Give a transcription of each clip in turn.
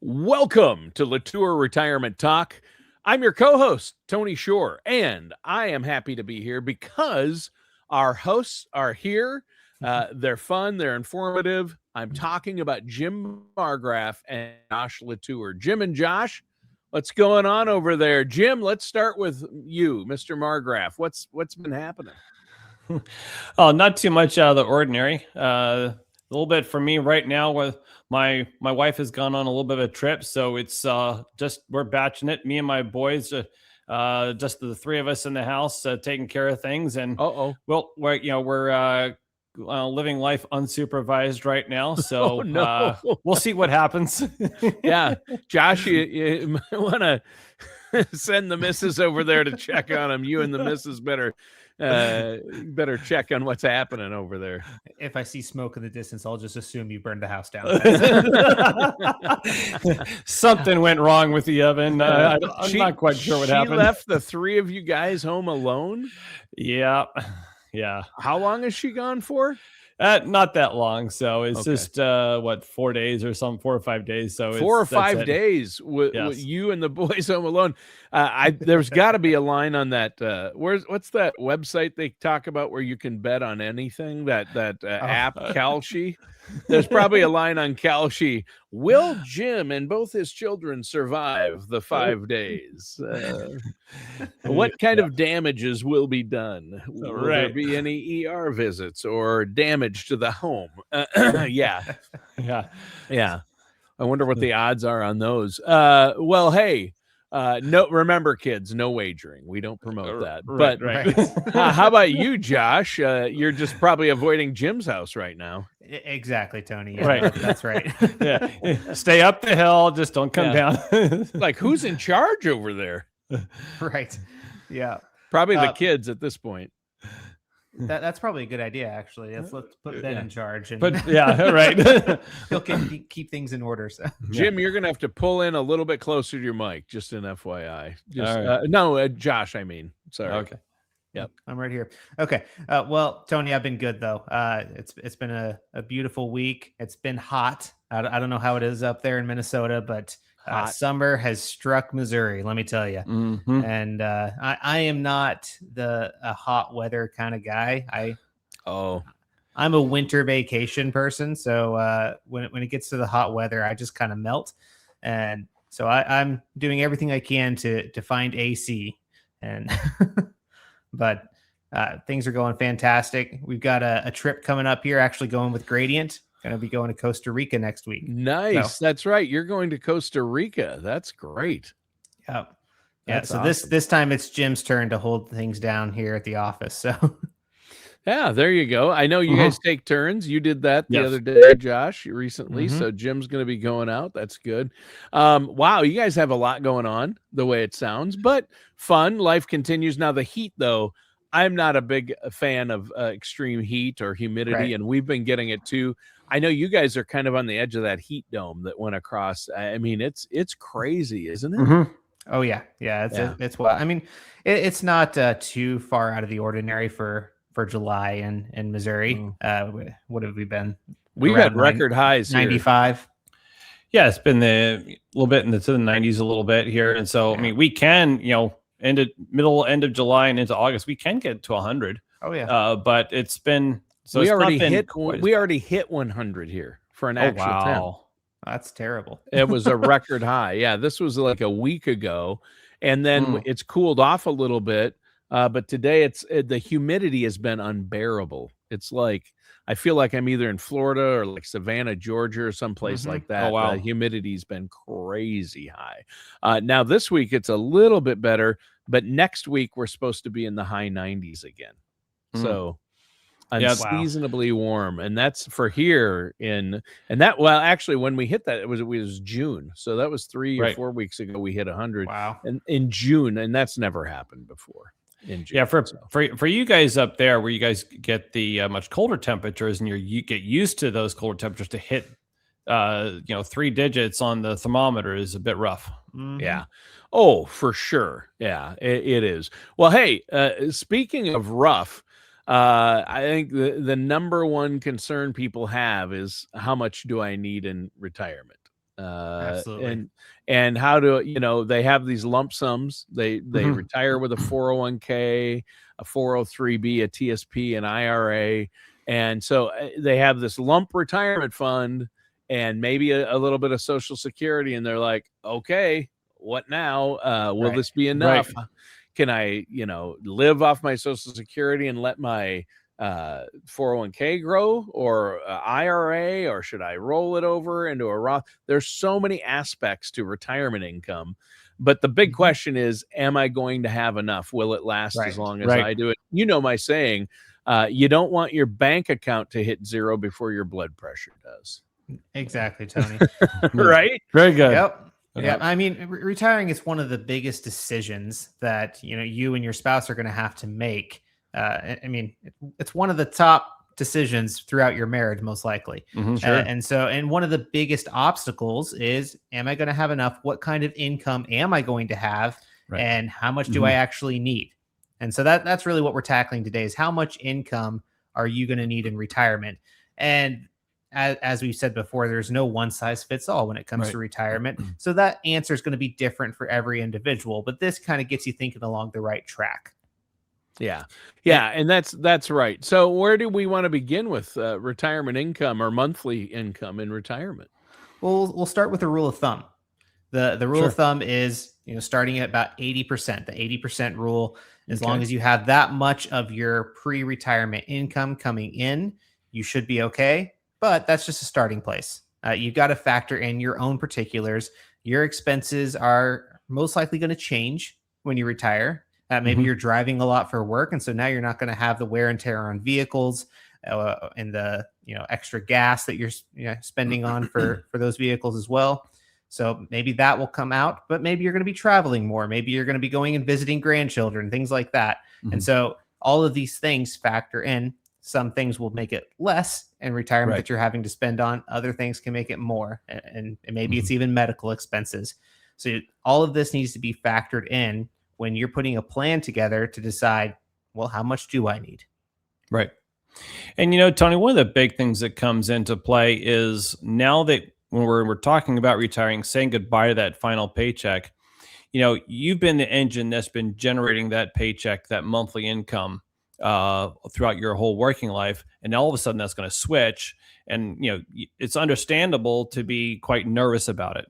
Welcome to LaTour Retirement Talk. I'm your co-host, Tony Shore, and I am happy to be here because our hosts are here. They're fun, they're informative. I'm talking about Jim Margraf and Josh LaTour. Jim and Josh, what's going on over there? Jim, let's start with you, Mr. Margraf. What's been happening? Oh, not too much out of the ordinary. A little bit for me right now with my wife has gone on a little bit of a trip, so it's just we're batching it. Me and my boys, just the three of us in the house, taking care of things. And well, we're living life unsupervised right now, so we'll see what happens. Yeah, Josh, you might want to send the missus over there to check on him. You and the missus better check on what's happening over there. If I see smoke in the distance, I'll just assume you burned the house down. Something went wrong with the oven. I'm not quite sure what happened. She left the three of you guys home alone? Yeah. How long is she gone for? Not that long. So it's just 4 days or something, 4 or 5 days. So 4 or 5 days with you and the boys home alone. There's got to be a line on that. What's that website they talk about where you can bet on anything? That app, Kalshi. There's probably a line on Kalshi. Will Jim and both his children survive the 5 days? What kind of damages will be done? Will there be any ER visits or damage to the home? Yeah. I wonder what the odds are on those. Well, hey, no. Remember, kids, no wagering. We don't promote that. But how about you, Josh? You're just probably avoiding Jim's house right now. Exactly, Tony. Yeah, that's right. Stay up the hill. Just don't come down. Like, who's in charge over there? Right. Yeah. Probably the kids at this point. That's probably a good idea, actually. Let's put Ben in charge. And he'll keep things in order. So. Jim, you're going to have to pull in a little bit closer to your mic, just an FYI. Josh, I mean. Sorry. Okay. Yep, I'm right here. Okay. Well, Tony, I've been good though. It's been a beautiful week. It's been hot. I don't know how it is up there in Minnesota, but summer has struck Missouri. Let me tell you. Mm-hmm. And I am not a hot weather kind of guy. I'm a winter vacation person. So when it gets to the hot weather, I just kind of melt. And so I'm doing everything I can to find AC and. But things are going fantastic. We've got a trip coming up here, actually going with Gradient. Going to be going to Costa Rica next week. Nice. So, that's right. You're going to Costa Rica. That's great. Yeah. So awesome. This time it's Jim's turn to hold things down here at the office. So yeah, there you go. I know you guys take turns. You did that the other day, Josh, recently. So Jim's going to be going out. That's good. Wow, you guys have a lot going on, the way it sounds, but fun. Life continues. Now, the heat, though, I'm not a big fan of extreme heat or humidity, and we've been getting it too. I know you guys are kind of on the edge of that heat dome that went across. I mean, it's crazy, isn't it? Mm-hmm. Oh, yeah. It's wild. I mean, it's not too far out of the ordinary for July in Missouri. What have we been? We've had record highs 95. Here. Yeah, it's been a little bit into the 90s a little bit here. And so, I mean, we can, end of July and into August, we can get to 100. Oh, yeah. But it's been, so we already hit 100 here for an actual temp. That's terrible. It was a record high. Yeah, this was like a week ago. And then it's cooled off a little bit. But today the humidity has been unbearable. It's like, I feel like I'm either in Florida or like Savannah, Georgia, or someplace like that. Oh, wow. The humidity's been crazy high. Now this week it's a little bit better, but next week we're supposed to be in the high 90s again. So unseasonably warm. And that's for here actually when we hit that, it was June. So that was 3 or 4 weeks ago. We hit 100 in June, and that's never happened before. In June, for you guys up there where you guys get the much colder temperatures and you get used to those colder temperatures, to hit 3 digits on the thermometer is a bit rough. Yeah. Oh, for sure. Yeah, it is. Well, hey, speaking of rough, I think the number one concern people have is, how much do I need in retirement? Absolutely. And how to, they have these lump sums. They retire with a 401k, a 403b, a TSP, an IRA. And so they have this lump retirement fund and maybe a little bit of Social Security. And they're like, okay, what now? Will this be enough? Right. Can I, live off my Social Security and let my 401k grow, or IRA, or should I roll it over into a Roth? There's so many aspects to retirement income, but the big question is, am I going to have enough? Will it last as long as I do it? My saying, you don't want your bank account to hit zero before your blood pressure does. Exactly, Tony. Right? Very good. Yep. Yeah, I mean, retiring is one of the biggest decisions that you and your spouse are going to have to make. I mean, it's one of the top decisions throughout your marriage, most likely. Sure. And one of the biggest obstacles is, am I going to have enough? What kind of income am I going to have? Right. And how much do I actually need? And so that's really what we're tackling today, is how much income are you going to need in retirement? And as we've said before, there's no one size fits all when it comes to retirement. So that answer is going to be different for every individual, but this kind of gets you thinking along the right track. Yeah. And that's right. So where do we want to begin with retirement income or monthly income in retirement? Well, we'll start with a rule of thumb. The rule of thumb is, starting at about 80%, the 80% rule. As long as you have that much of your pre-retirement income coming in, you should be okay. But that's just a starting place. You've got to factor in your own particulars. Your expenses are most likely going to change when you retire. Maybe you're driving a lot for work, and so now you're not going to have the wear and tear on vehicles and the extra gas that you're spending on for those vehicles as well. So maybe that will come out, but maybe you're going to be traveling more. Maybe you're going to be going and visiting grandchildren, things like that. And so all of these things factor in. Some things will make it less in retirement that you're having to spend on. Other things can make it more. And maybe it's even medical expenses. So all of this needs to be factored in when you're putting a plan together to decide, well, how much do I need? Right. And, Tony, one of the big things that comes into play is now that when we're talking about retiring, saying goodbye to that final paycheck, you've been the engine that's been generating that paycheck, that monthly income throughout your whole working life. And all of a sudden that's going to switch. And, it's understandable to be quite nervous about it.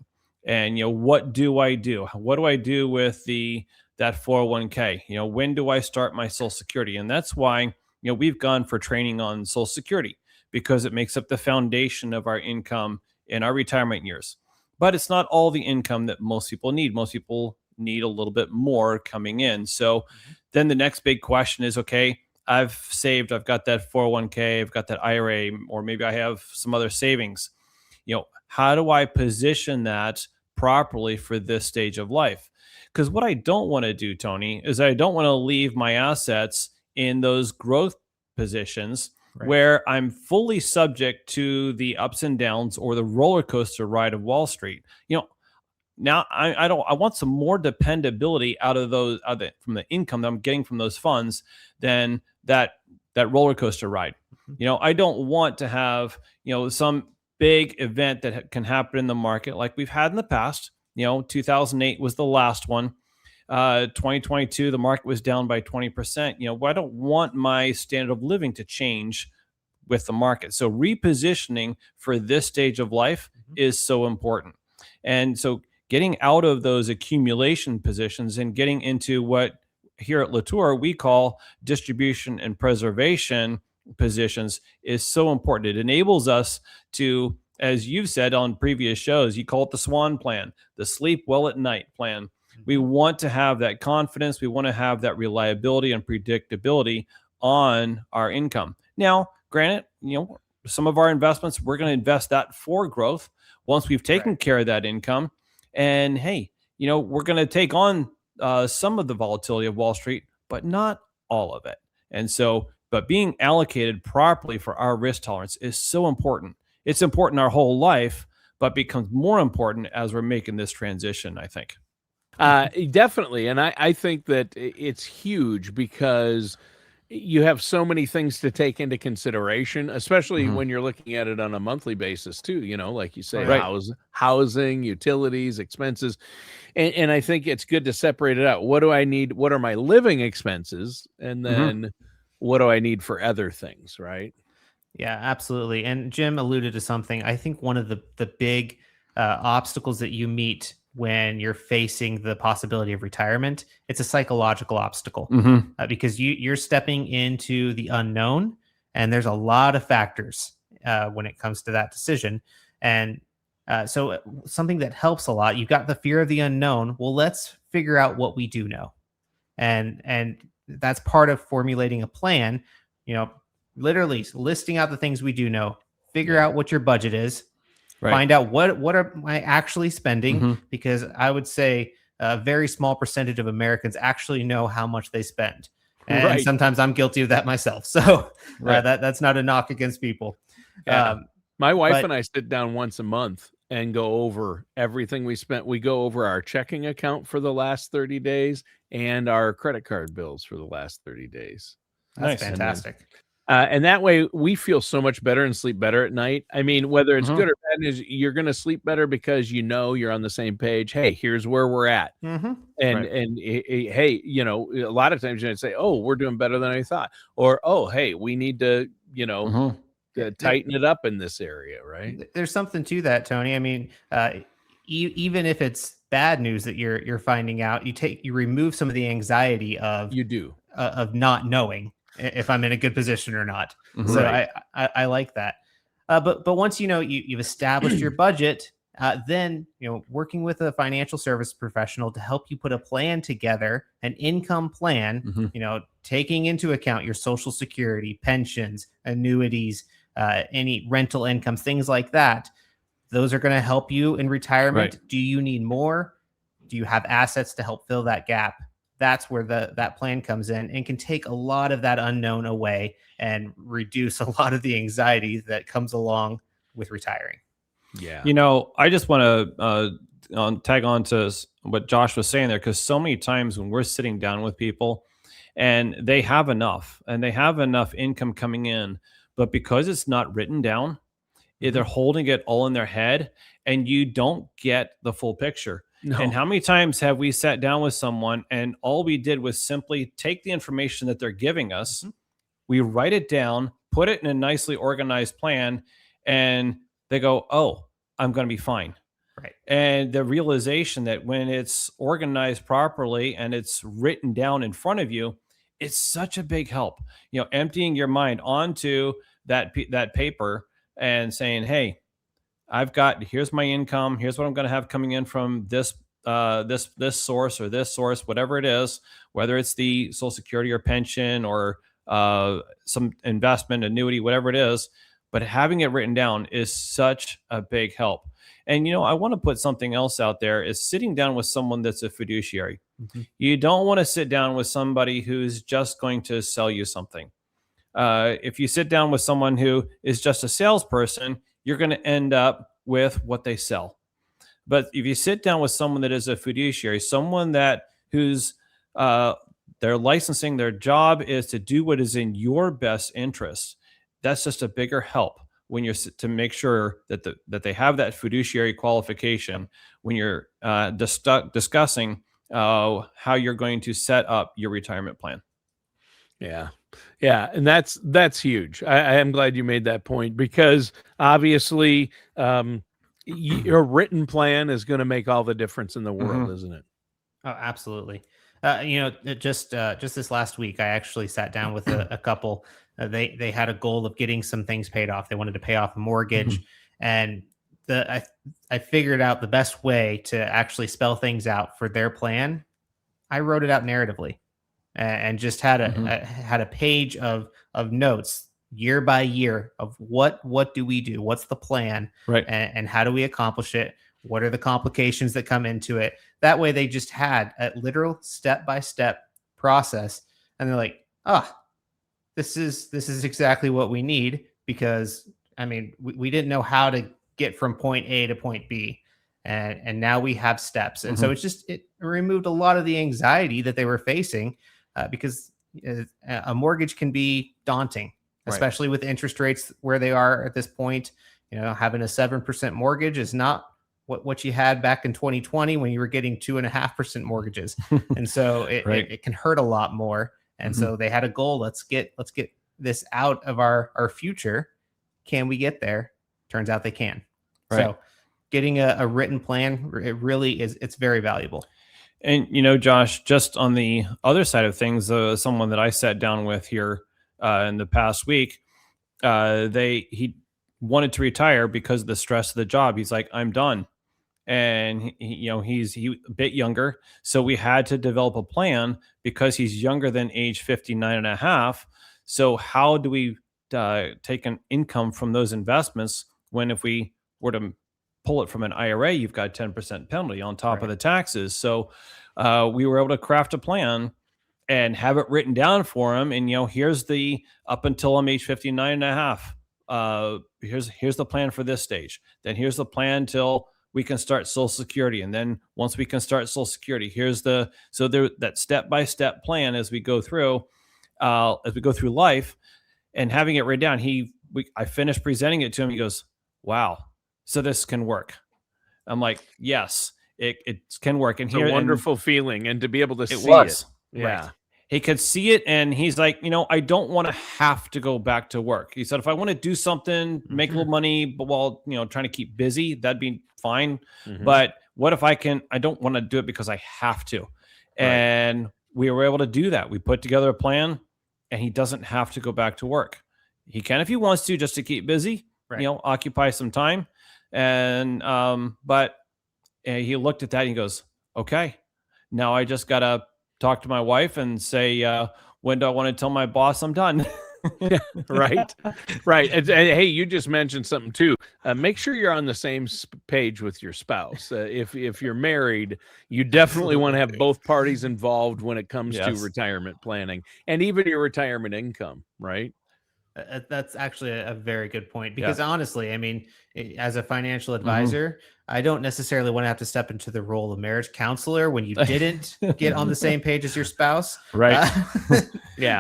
And, what do I do? What do I do with that 401k? When do I start my Social Security? And that's why, we've gone for training on Social Security, because it makes up the foundation of our income in our retirement years. But it's not all the income that most people need. Most people need a little bit more coming in. So then the next big question is, okay, I've saved, I've got that 401k, I've got that IRA, or maybe I have some other savings. How do I position that properly for this stage of life? Because what I don't want to do, Tony, is I don't want to leave my assets in those growth positions where I'm fully subject to the ups and downs or the roller coaster ride of Wall Street. Now I want some more dependability out of those from the income that I'm getting from those funds than that roller coaster ride. I don't want to have some big event that can happen in the market like we've had in the past. 2008 was the last one. 2022, the market was down by 20%. I don't want my standard of living to change with the market. So repositioning for this stage of life is so important. And so getting out of those accumulation positions and getting into what here at LaTour we call distribution and preservation positions is so important. It enables us to, as you've said on previous shows, you call it the SWAN plan, the sleep well at night plan. We want to have that confidence. We want to have that reliability and predictability on our income. Now, granted, some of our investments, we're going to invest that for growth once we've taken care of that income. And hey, we're going to take on some of the volatility of Wall Street, but not all of it. And so, but being allocated properly for our risk tolerance is so important. It's important our whole life, but becomes more important as we're making this transition, I think. Definitely. And I think that it's huge because you have so many things to take into consideration, especially when you're looking at it on a monthly basis too, like you say, housing, utilities, expenses. And I think it's good to separate it out. What do I need? What are my living expenses? And then what do I need for other things, right? Yeah, absolutely. And Jim alluded to something. I think one of the big obstacles that you meet when you're facing the possibility of retirement, it's a psychological obstacle because you're stepping into the unknown, and there's a lot of factors when it comes to that decision. And so something that helps a lot, you've got the fear of the unknown. Well, let's figure out what we do know, and that's part of formulating a plan. Literally listing out the things we do know, figure out what your budget is, find out what am I actually spending, because I would say a very small percentage of Americans actually know how much they spend. And sometimes I'm guilty of that myself. So that's not a knock against people. Yeah. My wife and I sit down once a month and go over everything we spent. We go over our checking account for the last 30 days and our credit card bills for the last 30 days. That's fantastic. And that way we feel so much better and sleep better at night. I mean, whether it's good or bad, is you're going to sleep better because you're on the same page. Hey, here's where we're at. And hey, a lot of times you're going to say, oh, we're doing better than I thought. Or, oh, hey, we need to, tighten it up in this area, right? There's something to that, Tony. I mean, even if it's bad news that you're finding out, you remove some of the anxiety of not knowing if I'm in a good position or not. So I like that. But once you've established your budget, then working with a financial service professional to help you put a plan together, an income plan, taking into account your Social Security, pensions, annuities, any rental incomes, things like that. Those are going to help you in retirement. Do you need more? Do you have assets to help fill that gap? That's where that plan comes in and can take a lot of that unknown away and reduce a lot of the anxiety that comes along with retiring. Yeah. I just want to tag on to what Josh was saying there, because so many times when we're sitting down with people and they have enough income coming in, but because it's not written down, they're holding it all in their head and you don't get the full picture. No. And how many times have we sat down with someone and all we did was simply take the information that they're giving us, we write it down, put it in a nicely organized plan, and they go, oh, I'm going to be fine. Right. And the realization that when it's organized properly and it's written down in front of you, it's such a big help. Emptying your mind onto that paper and saying, hey, here's my income. Here's what I'm going to have coming in from this source or this source, whatever it is, whether it's the Social Security or pension or some investment, annuity, whatever it is. But having it written down is such a big help. And, I want to put something else out there is sitting down with someone that's a fiduciary. You don't want to sit down with somebody who's just going to sell you something. If you sit down with someone who is just a salesperson, you're going to end up with what they sell. But if you sit down with someone that is a fiduciary, someone who's their licensing, their job is to do what is in your best interest, that's just a bigger help when you're to make sure that they have that fiduciary qualification when you're discussing how you're going to set up your retirement plan. Yeah. Yeah. And that's huge. I am glad you made that point, because obviously your written plan is going to make all the difference in the world, isn't it? Oh, absolutely. Just this last week, I actually sat down with a couple. They had a goal of getting some things paid off. They wanted to pay off a mortgage, and I figured out the best way to actually spell things out for their plan. I wrote it out narratively, and just had a page of notes year by year of what do we do? What's the plan? Right. And how do we accomplish it? What are the complications that come into it? That way they just had a literal step-by-step process. And they're like, this is exactly what we need, because we didn't know how to get from point A to point B. And now we have steps. And so it removed a lot of the anxiety that they were facing, because a mortgage can be daunting, especially with interest rates where they are at this point. Having a 7% mortgage is not what you had back in 2020 when you were getting 2.5% mortgages. And so it can hurt a lot more. And so they had a goal. Let's get this out of our future. Can we get there? Turns out they can. So getting a written plan, it really is, it's very valuable. And, Josh, just on the other side of things, someone that I sat down with here in the past week, he wanted to retire because of the stress of the job. He's like, I'm done. And he's a bit younger. So we had to develop a plan because he's younger than age 59 and a half. So how do we take an income from those investments when if we were to pull it from an IRA, you've got 10% penalty on top of the taxes. So we were able to craft a plan and have it written down for him. And, here's the up until I'm age 59 and a half. Here's the plan for this stage. Then here's the plan till we can start Social Security. And then once we can start Social Security, that step-by-step plan as we go through life, and having it written down. I finished presenting it to him. He goes, wow, so this can work. I'm like, yes, it can work. And it's a wonderful feeling. And to be able to see it. Yeah. Right. He could see it, and he's like, I don't want to have to go back to work. He said, if I want to do something, make a little money, but while, trying to keep busy, that'd be fine. But what if I don't want to do it because I have to. And we were able to do that. We put together a plan, and he doesn't have to go back to work. He can, if he wants to, just to keep busy, occupy some time. And, but he looked at that and he goes, okay, now I just got to talk to my wife and say, when do I want to tell my boss I'm done? Right. And, hey, you just mentioned something too. Make sure you're on the same page with your spouse. If you're married, you definitely want to have both parties involved when it comes to retirement planning and even your retirement income, right? That's actually a very good point, because honestly, I mean, as a financial advisor, I don't necessarily want to have to step into the role of marriage counselor when you didn't get on the same page as your spouse. Right.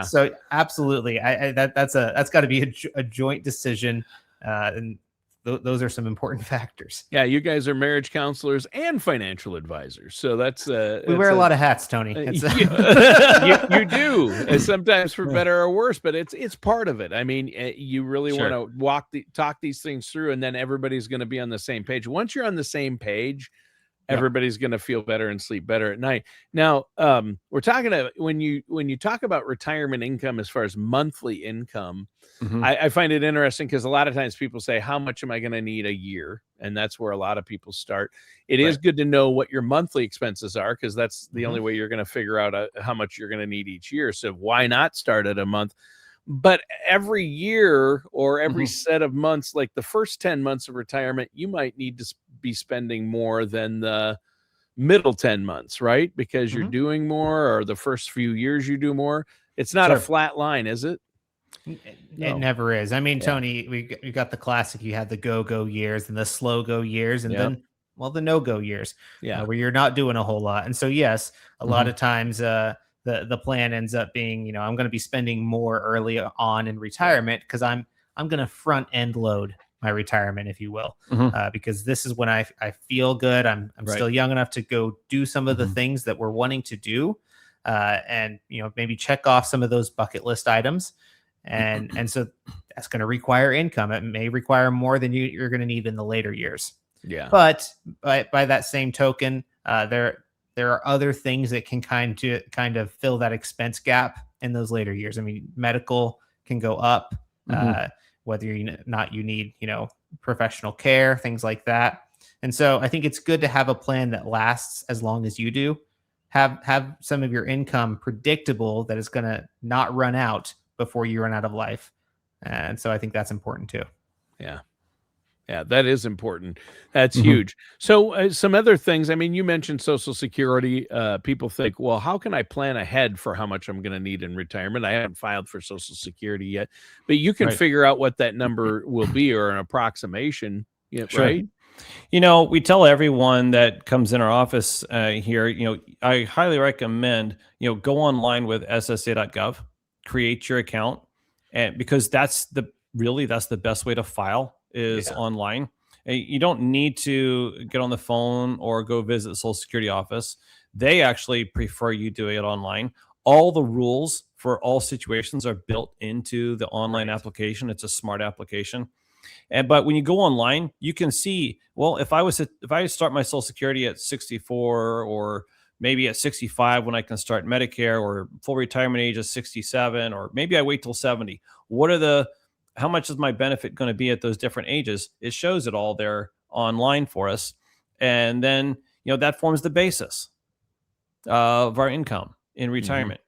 So absolutely. That's got to be a joint decision. And those are some important factors. Yeah. You guys are marriage counselors and financial advisors. So that's, we wear a lot of hats, Tony. You do, and sometimes for better or worse, but it's part of it. I mean, you really want to talk these things through, and then everybody's going to be on the same page. Once you're on the same page, everybody's going to feel better and sleep better at night. Now, we're talking about when you talk about retirement income as far as monthly income, I find it interesting because a lot of times people say, how much am I going to need a year? And that's where a lot of people start. It is good to know what your monthly expenses are, because that's the only way you're going to figure out how much you're going to need each year. So why not start at a month? But every year or every set of months, like the first 10 months of retirement, you might need to be spending more than the middle 10 months, right? Because you're doing more, or the first few years you do more. It's not a flat line, is it? It never is. I mean, Tony, we got the classic. You had the go years and the slow go years, and then, the no-go years, where you're not doing a whole lot. And so, yes, a lot of times, the plan ends up being, I'm going to be spending more early on in retirement because I'm going to front end load my retirement, if you will, because this is when I feel good. I'm still young enough to go do some of the things that we're wanting to do, and maybe check off some of those bucket list items, and so that's going to require income. It may require more than you're going to need in the later years. Yeah, but by that same token, there are other things that can kind of fill that expense gap in those later years. I mean, medical can go up, whether you need, professional care, things like that. And so I think it's good to have a plan that lasts as long as you do. Have some of your income predictable, that is going to not run out before you run out of life. And so I think that's important too. Yeah. Yeah, that is important. That's huge. So some other things, I mean, you mentioned Social Security. People think, well, how can I plan ahead for how much I'm going to need in retirement? I haven't filed for Social Security yet, but you can figure out what that number will be, or an approximation, right? We tell everyone that comes in our office here, I highly recommend, go online with ssa.gov, create your account, and because that's the best way to file is online. You don't need to get on the phone or go visit the Social Security office. They actually prefer you doing it online. All the rules for all situations are built into the online application. It's a smart application. But when you go online, you can see, well, if I start my Social Security at 64 or maybe at 65 when I can start Medicare, or full retirement age is 67, or maybe I wait till 70. How much is my benefit going to be at those different ages? It shows it all there online for us. And then, that forms the basis of our income in retirement.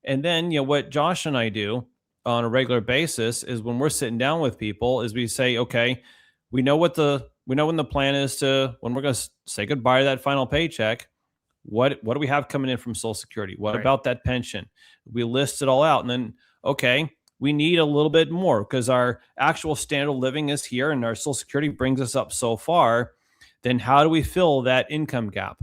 And then, what Josh and I do on a regular basis is when we're sitting down with people is we say, okay, we know when the plan is when we're going to say goodbye to that final paycheck. What do we have coming in from Social Security? What about that pension? We list it all out. And then, okay, we need a little bit more because our actual standard of living is here and our Social Security brings us up so far. Then how do we fill that income gap?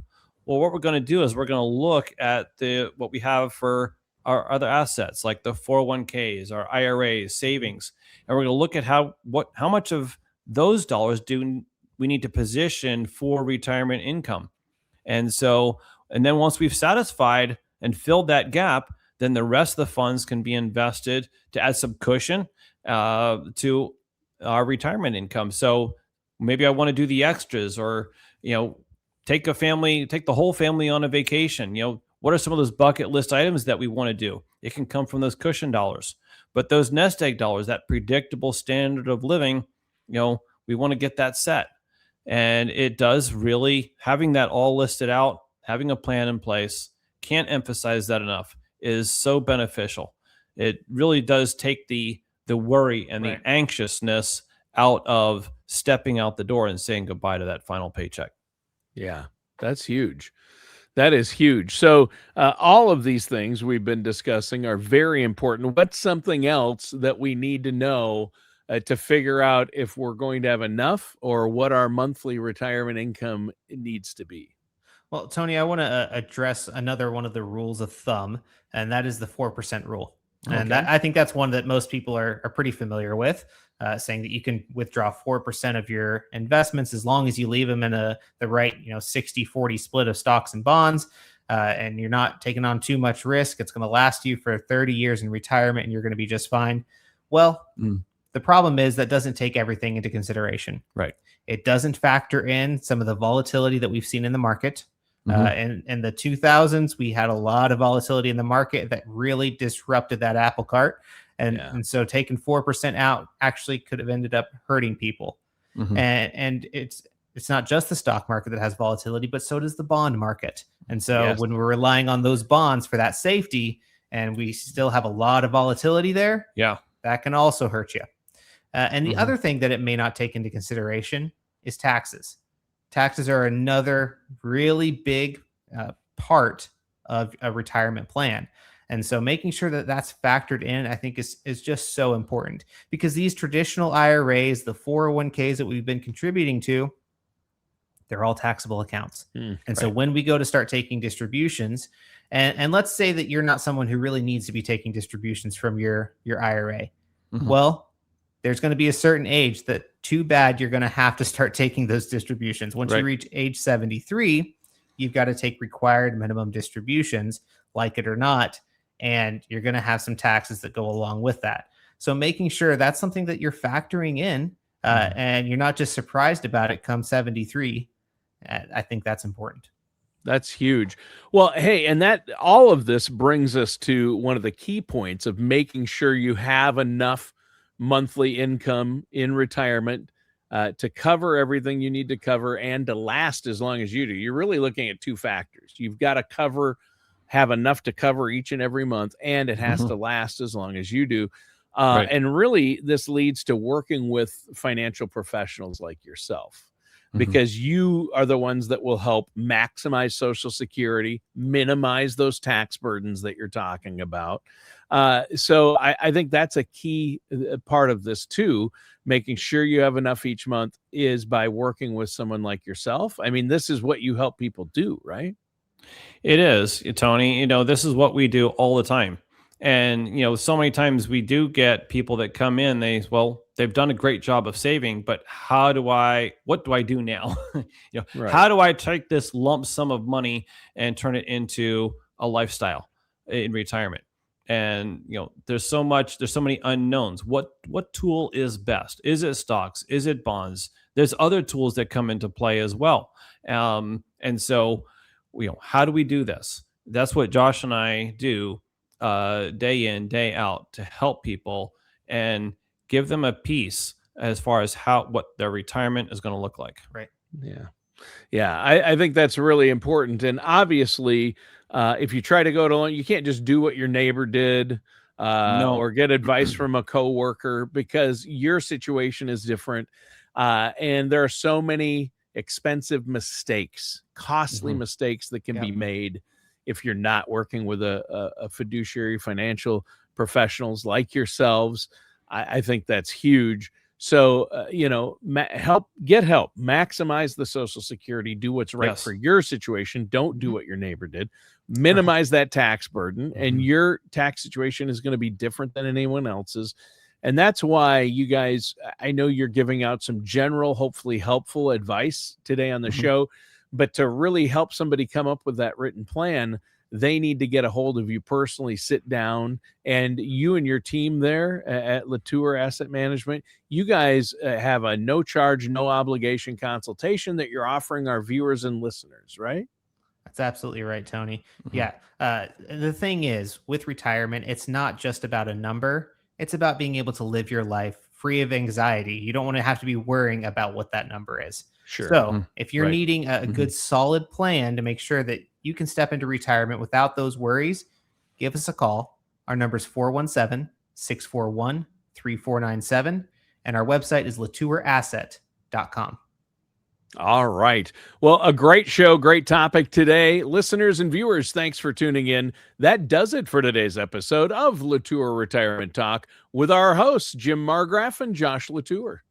Well, what we're going to do is we're going to look at what we have for our other assets, like the 401ks, our IRAs, savings, and we're going to look at how much of those dollars do we need to position for retirement income. And then once we've satisfied and filled that gap, then the rest of the funds can be invested to add some cushion to our retirement income. So maybe I want to do the extras, or take the whole family on a vacation. What are some of those bucket list items that we want to do? It can come from those cushion dollars, but those nest egg dollars, that predictable standard of living, we want to get that set. And it does really, having that all listed out, having a plan in place, can't emphasize that enough, is so beneficial. It really does take the worry and the anxiousness out of stepping out the door and saying goodbye to that final paycheck. Yeah, that's huge. That is huge. So all of these things we've been discussing are very important. What's something else that we need to know to figure out if we're going to have enough, or what our monthly retirement income needs to be? Well, Tony, I want to address another one of the rules of thumb, and that is the 4% rule. And I think that's one that most people are pretty familiar with, saying that you can withdraw 4% of your investments as long as you leave them in the right 60-40 split of stocks and bonds, and you're not taking on too much risk. It's going to last you for 30 years in retirement, and you're going to be just fine. Well, the problem is that doesn't take everything into consideration. Right. It doesn't factor in some of the volatility that we've seen in the market. In the 2000s, we had a lot of volatility in the market that really disrupted that apple cart. And so taking 4% out actually could have ended up hurting people. And it's not just the stock market that has volatility, but so does the bond market. And so when we're relying on those bonds for that safety, and we still have a lot of volatility there, that can also hurt you. And the other thing that it may not take into consideration is taxes. Taxes are another really big part of a retirement plan. And so making sure that that's factored in, I think is just so important, because these traditional IRAs, the 401ks that we've been contributing to, they're all taxable accounts. So when we go to start taking distributions, and let's say that you're not someone who really needs to be taking distributions from your IRA. Well, there's going to be a certain age that, too bad, you're going to have to start taking those distributions. Once you reach age 73, you've got to take required minimum distributions, like it or not, and you're going to have some taxes that go along with that. So making sure that's something that you're factoring in, and you're not just surprised about it come 73, I think that's important. That's huge. Well, hey, and that all of this brings us to one of the key points of making sure you have enough monthly income in retirement to cover everything you need to cover and to last as long as you do. You're really looking at two factors. You've got to have enough to cover each and every month, and it has to last as long as you do. And really, this leads to working with financial professionals like yourself, because you are the ones that will help maximize Social Security, minimize those tax burdens that you're talking about, So I think that's a key part of this too. Making sure you have enough each month is by working with someone like yourself. I mean, this is what you help people do, right? It is, Tony. This is what we do all the time. And, so many times we do get people that come in, they've done a great job of saving, but what do I do now? Right. How do I take this lump sum of money and turn it into a lifestyle in retirement? And, there's so many unknowns. What tool is best? Is it stocks? Is it bonds? There's other tools that come into play as well. And so, how do we do this? That's what Josh and I do day in, day out to help people and give them a piece as far as what their retirement is going to look like. Right. Yeah. Yeah. I think that's really important. And obviously, if you try to go it alone, you can't just do what your neighbor did or get advice from a coworker, because your situation is different. And there are so many expensive mistakes, costly mistakes that can be made if you're not working with a fiduciary financial professionals like yourselves. I think that's huge. So, get help, maximize the Social Security, do what's right for your situation. Don't do what your neighbor did. Minimize that tax burden, and your tax situation is going to be different than anyone else's. And that's why you guys, I know you're giving out some general, hopefully helpful advice today on the show, but to really help somebody come up with that written plan, they need to get a hold of you personally, sit down, and you and your team there at LaTour Asset Management, you guys have a no charge, no obligation consultation that you're offering our viewers and listeners, right? That's absolutely right, Tony. Yeah. The thing is, with retirement, it's not just about a number. It's about being able to live your life free of anxiety. You don't want to have to be worrying about what that number is. Sure. So if you're needing a good solid plan to make sure that you can step into retirement without those worries, give us a call. Our number is 417-641-3497. And our website is latourasset.com. All right. Well, a great show, great topic today. Listeners and viewers, thanks for tuning in. That does it for today's episode of LaTour Retirement Talk with our hosts, Jim Margraf and Josh LaTour.